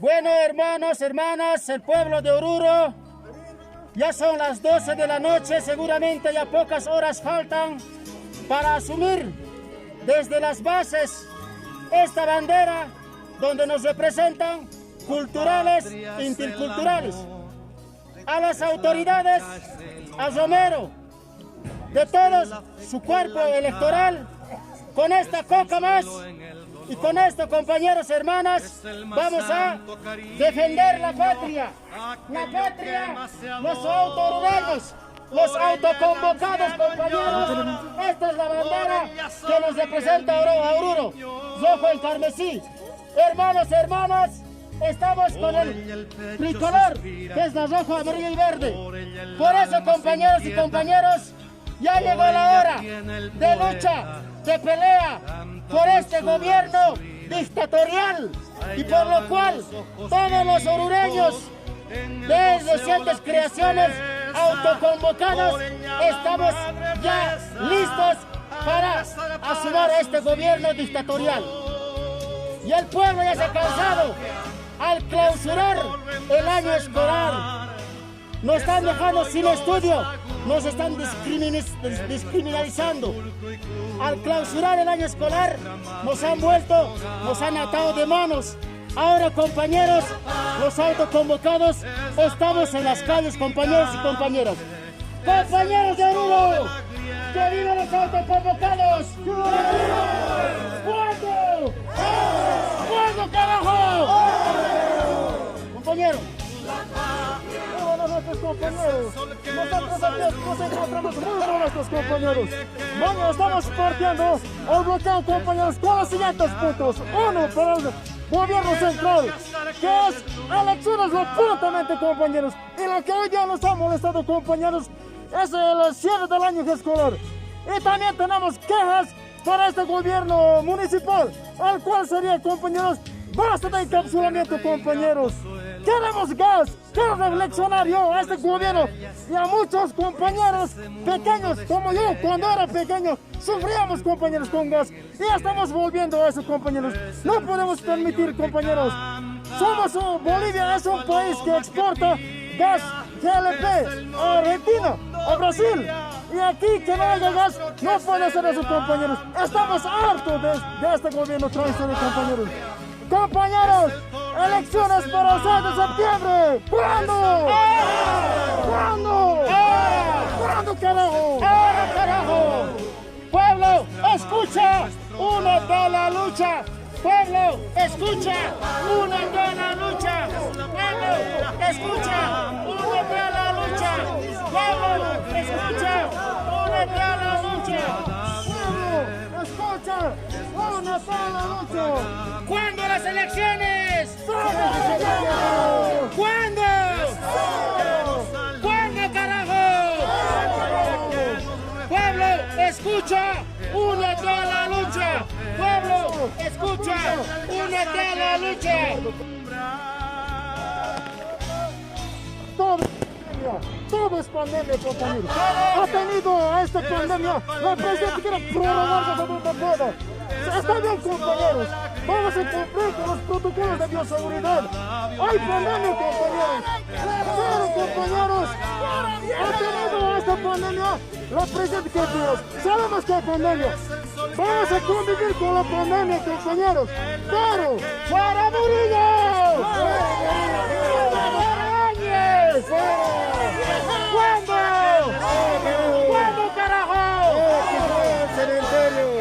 Bueno, hermanos, hermanas, el pueblo de Oruro, ya son las 12 de la noche, seguramente ya pocas horas faltan para asumir desde las bases esta bandera donde nos representan culturales e interculturales. A las autoridades, a Romero, de todo su cuerpo electoral, con esta coca más y con esto, compañeros, hermanas, vamos a defender la patria, los autorureños, los autoconvocados, compañeros. Esta es la bandera que nos representa a Oruro, rojo y carmesí. Hermanos, hermanas, estamos con el tricolor, que es la rojo, amarillo y verde. Por eso, compañeros y compañeros, ya llegó la hora de lucha, de pelea por este gobierno dictatorial, y por lo cual todos los orureños de recientes creaciones autoconvocados estamos ya listos para asumir este gobierno dictatorial. Y el pueblo ya se ha cansado. Al clausurar el año escolar, nos están dejando sin estudio, nos están discriminalizando. Al clausurar el año escolar, nos han atado de manos. Ahora, compañeros, los autoconvocados, estamos en las calles, compañeros y compañeras. ¡Compañeros de Oruro! ¡Que vivan los autoconvocados! ¿Cuándo? ¿Cuándo, carajo? Compañero. Hola, nuestros compañeros. Nosotros aquí nos encontramos muy bien, nuestros compañeros. Bueno, estamos partiendo el bloqueo, compañeros, con los siguientes puntos. Uno, para el gobierno central, que es elecciones prontamente, compañeros. Y lo que hoy día nos ha molestado, compañeros, es el cierre del año escolar. Y también tenemos quejas para este gobierno municipal, al cual sería, compañeros, basta de encapsulamiento, compañeros. Queremos gas, quiero reflexionar yo a este gobierno y a muchos compañeros pequeños como yo. Cuando era pequeño sufríamos, compañeros, con gas, y ya estamos volviendo a eso, compañeros. No podemos permitir, compañeros. Bolivia es un país que exporta gas GLP a Argentina, a Brasil. Y aquí que no haya gas, no puede ser eso, compañeros. Estamos hartos de este gobierno traicionero, compañeros. Compañeros, elecciones para el 6 de septiembre. ¿Cuándo? ¿Cuándo? ¿Cuándo, carajo? ¡Ahora, carajo! Pueblo, escucha, únete a la lucha. Pueblo, escucha, únete a la lucha. Pueblo, escucha, únete a la lucha. Pueblo, escucha, únete a la lucha. Pueblo, escucha, únete a la lucha. ¿Cuándo las elecciones? ¿Cuándo? ¿Cuándo, carajo? Pueblo, escucha, únete a la lucha. Pueblo, escucha, únete a la lucha. Todo es pandemia, compañeros. Ha tenido a esta pandemia la presidenta quiere prorrogar hasta donde pueda. Está bien, compañeros. Vamos a cumplir con los protocolos de bioseguridad. Hay pandemia, compañeros. Pero, compañeros, ha tenido esta pandemia la presidenta que sabemos que hay pandemia. Vamos a convivir con la pandemia, compañeros. Pero, ¡fuera Murillo! ¡Fuera Áñez! ¿Cuándo? ¿Cuándo, carajo? ¡Cementerio!